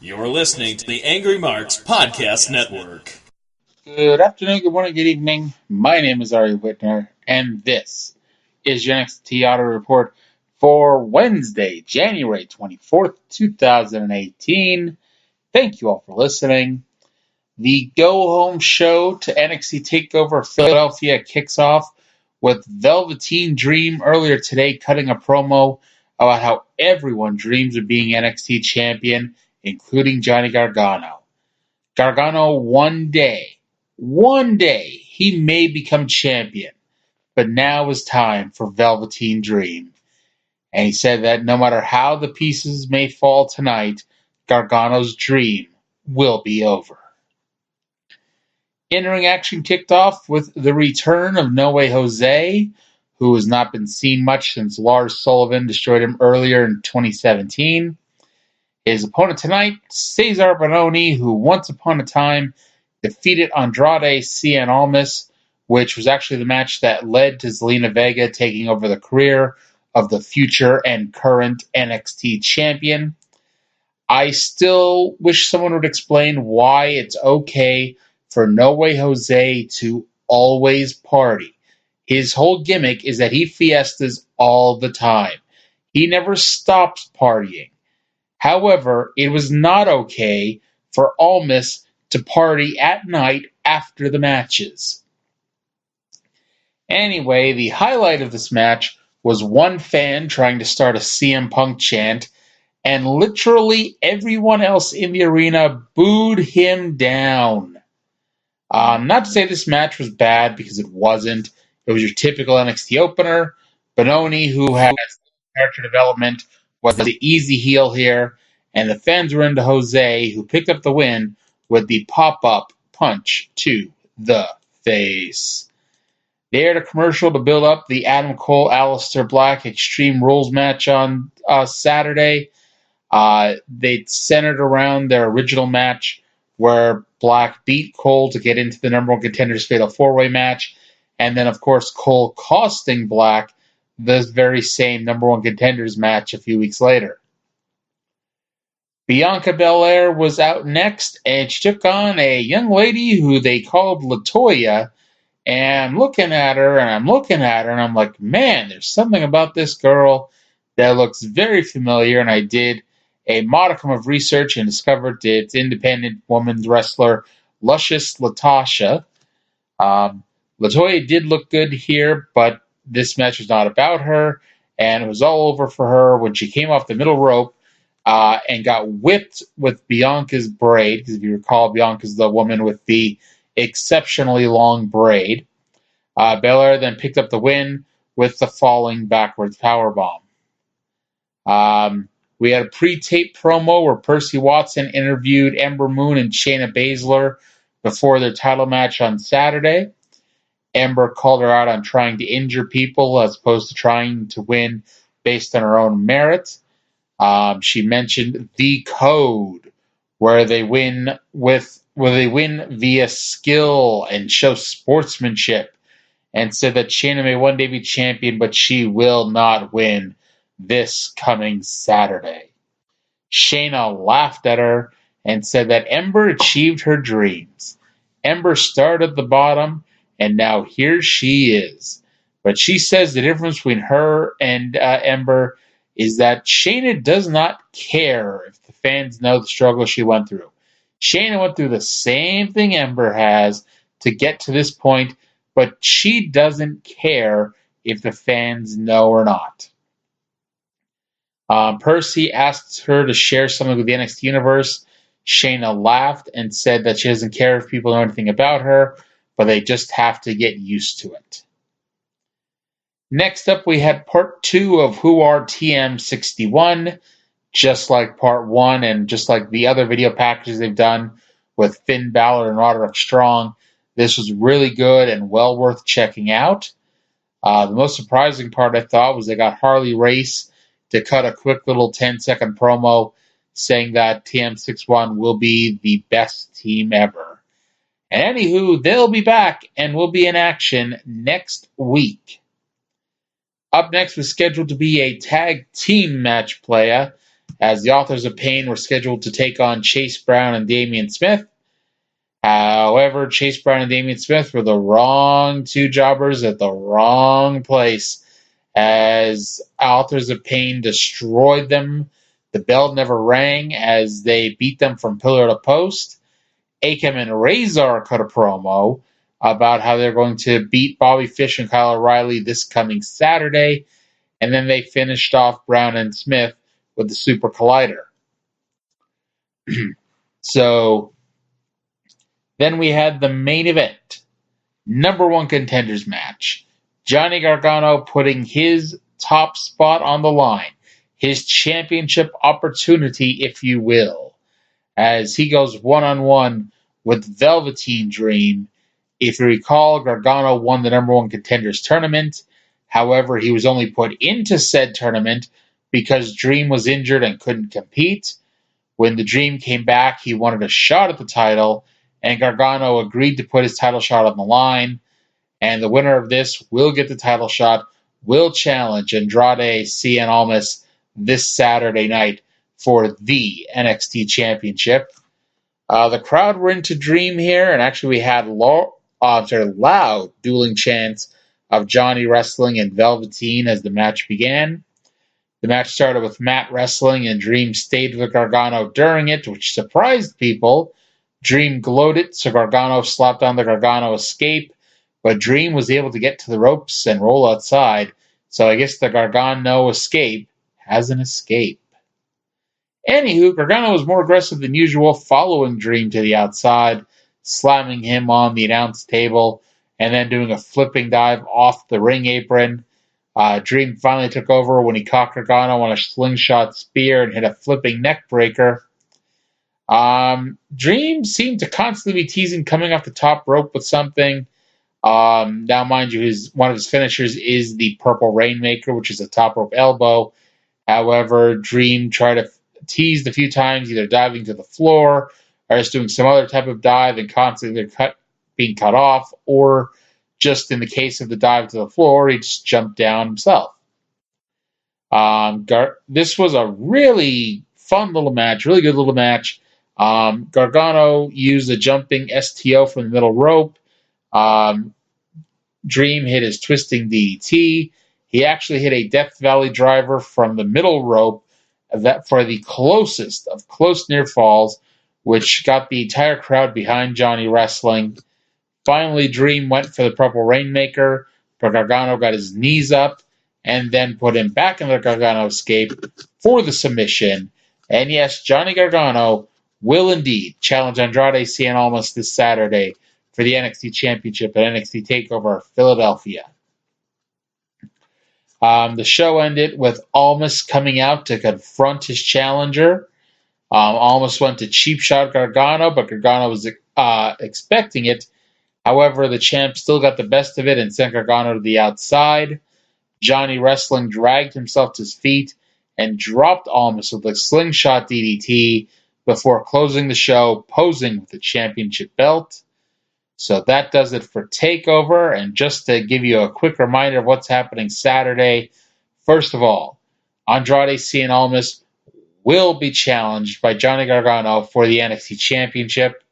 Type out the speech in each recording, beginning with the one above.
You're listening to the Angry Marks Podcast Network. Good afternoon, good morning, good evening. My name is Arya Whitner, and this is your NXT Auto Report for Wednesday, January 24th, 2018. Thank you all for listening. The go-home show to NXT TakeOver Philadelphia kicks off with Velveteen Dream earlier today cutting a promo about how everyone dreams of being NXT champion, including Johnnie Gargano. Gargano, one day, he may become champion, but now is time for Velveteen Dream. And he said that no matter how the pieces may fall tonight, Gargano's dream will be over. In-ring action kicked off with the return of No Way Jose, who has not been seen much since Lars Sullivan destroyed him earlier in 2017. His opponent tonight, Cesar Bononi, who once upon a time defeated Andrade Cien Almas, which was actually the match that led to Zelina Vega taking over the career of the future and current NXT champion. I still wish someone would explain why it's okay for No Way Jose to always party. His whole gimmick is that he fiestas all the time. He never stops partying. However, it was not okay for Almas to party at night after the matches. Anyway, the highlight of this match was one fan trying to start a CM Punk chant, and literally everyone else in the arena booed him down. Not to say this match was bad, because it wasn't. It was your typical NXT opener. Bononi, who has character development, was the easy heel here, and the fans were into Jose, who picked up the win with the pop-up punch to the face. They aired a commercial to build up the Adam Cole Alistair Black Extreme Rules match on Saturday. They centered around their original match where Black beat Cole to get into the number one contenders fatal four-way match, and then of course Cole costing Black the very same number one contenders match a few weeks later. Bianca Belair was out next, and she took on a young lady who they called LaToya, and I'm looking at her, and I'm like, man, there's something about this girl that looks very familiar, and I did a modicum of research and discovered it's independent women's wrestler Luscious Latasha. LaToya did look good here, but this match was not about her, and it was all over for her when she came off the middle rope and got whipped with Bianca's braid, because if you recall, Bianca's the woman with the exceptionally long braid. Belair then picked up the win with the falling backwards powerbomb. We had a pre-tape promo where Percy Watson interviewed Ember Moon and Shayna Baszler before their title match on Saturday. Ember called her out on trying to injure people as opposed to trying to win based on her own merit. She mentioned the code, where they win via skill and show sportsmanship, and said that Shayna may one day be champion, but she will not win this coming Saturday. Shayna laughed at her and said that Ember achieved her dreams. Ember started at the bottom, and now here she is. But she says the difference between her and Ember is that Shayna does not care if the fans know the struggle she went through. Shayna went through the same thing Ember has to get to this point, but she doesn't care if the fans know or not. Percy asked her to share something with the NXT universe. Shayna laughed and said that she doesn't care if people know anything about her, but they just have to get used to it. Next up, we had part 2 of Who Are TM61. Just like part 1 and just like the other video packages they've done with Finn Balor and Roderick Strong, this was really good and well worth checking out. The most surprising part, I thought, was they got Harley Race to cut a quick little 10-second promo saying that TM61 will be the best team ever. And anywho, they'll be back and will be in action next week. Up next was scheduled to be a tag team match playa as the Authors of Pain were scheduled to take on Chase Brown and Damian Smith. However, Chase Brown and Damian Smith were the wrong two jobbers at the wrong place, as Authors of Pain destroyed them. The bell never rang as they beat them from pillar to post. Akam and Razor cut a promo about how they're going to beat Bobby Fish and Kyle O'Reilly this coming Saturday, and then they finished off Brown and Smith with the Super Collider. So then we had the main event, number one contenders match. Johnny Gargano putting his top spot on the line, his championship opportunity, if you will, as he goes one-on-one with Velveteen Dream. If you recall, Gargano won the number one contenders tournament. However, he was only put into said tournament because Dream was injured and couldn't compete. When the Dream came back, he wanted a shot at the title, and Gargano agreed to put his title shot on the line. And the winner of this will get the title shot, will challenge Andrade Cien Almas this Saturday night for the NXT Championship. The crowd were into Dream here, and actually we had loud dueling chants of Johnny wrestling and Velveteen as the match began. The match started with Matt wrestling, and Dream stayed with Gargano during it, which surprised people. Dream gloated, so Gargano slapped on the Gargano escape, but Dream was able to get to the ropes and roll outside, so I guess the Gargano escape has an escape. Anywho, Gargano was more aggressive than usual, following Dream to the outside, slamming him on the announce table, and then doing a flipping dive off the ring apron. Dream finally took over when he caught Gargano on a slingshot spear and hit a flipping neck breaker. Dream seemed to constantly be teasing coming off the top rope with something. Now, mind you, one of his finishers is the Purple Rainmaker, which is a top rope elbow. However, Dream tried to tease a few times, either diving to the floor or just doing some other type of dive and constantly being cut off, or just in the case of the dive to the floor, he just jumped down himself. This was a really fun little match, really good little match. Gargano used a jumping STO from the middle rope. Dream hit his twisting DDT. He actually hit a Death Valley driver from the middle rope for the closest of close near falls, which got the entire crowd behind Johnny wrestling. Finally, Dream went for the Purple Rainmaker, but Gargano got his knees up and then put him back in the Gargano escape for the submission. And yes, Johnny Gargano will indeed challenge Andrade Cien Almas this Saturday for the NXT Championship at NXT TakeOver Philadelphia. The show ended with Almas coming out to confront his challenger. Almas went to cheap shot Gargano, but Gargano was expecting it. However, the champ still got the best of it and sent Gargano to the outside. Johnny Wrestling dragged himself to his feet and dropped Almas with a slingshot DDT before closing the show, posing with the championship belt. So that does it for TakeOver. And just to give you a quick reminder of what's happening Saturday, first of all, Andrade Cien Almas will be challenged by Johnny Gargano for the NXT Championship.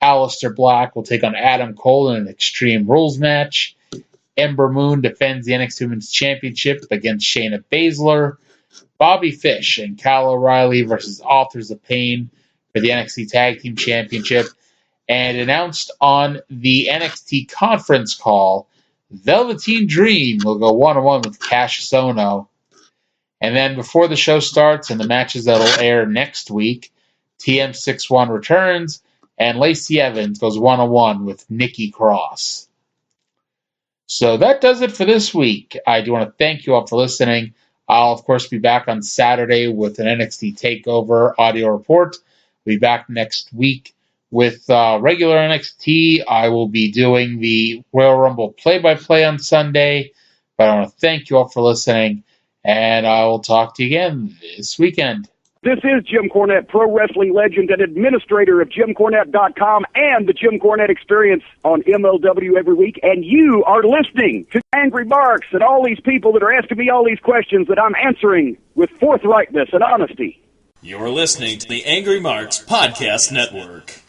Alistair Black will take on Adam Cole in an Extreme Rules match. Ember Moon defends the NXT Women's Championship against Shayna Baszler. Bobby Fish and Kyle O'Reilly versus Authors of Pain for the NXT Tag Team Championship. And announced on the NXT conference call, Velveteen Dream will go one-on-one with Cash Sono. And then before the show starts and the matches that will air next week, TM61 returns, and Lacey Evans goes one-on-one with Nikki Cross. So that does it for this week. I do want to thank you all for listening. I'll, of course, be back on Saturday with an NXT TakeOver audio report. We'll be back next week with regular NXT. I will be doing the Royal Rumble play-by-play on Sunday. But I want to thank you all for listening, and I will talk to you again this weekend. This is Jim Cornette, pro wrestling legend and administrator of JimCornette.com and the Jim Cornette Experience on MLW every week, and you are listening to Angry Marks and all these people that are asking me all these questions that I'm answering with forthrightness and honesty. You're listening to the Angry Marks Podcast Network.